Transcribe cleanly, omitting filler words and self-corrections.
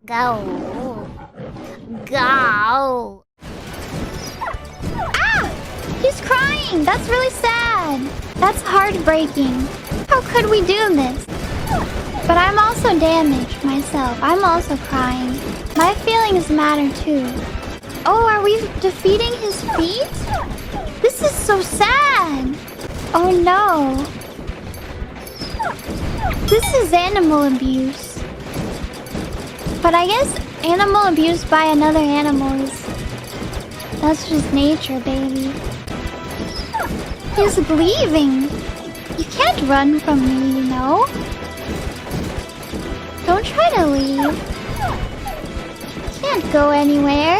Go. Go. Ah! He's crying! That's really sad! That's heartbreaking. How could we do this? But I'm also damaged myself. I'm also crying. My feelings matter too. Oh, are we defeating his feet? This is so sad! Oh no. This is animal abuse. But I guess animal abuse by another animal is... That's just nature, baby. He's leaving. You can't run from me, you know? Don't try to leave. Can't go anywhere.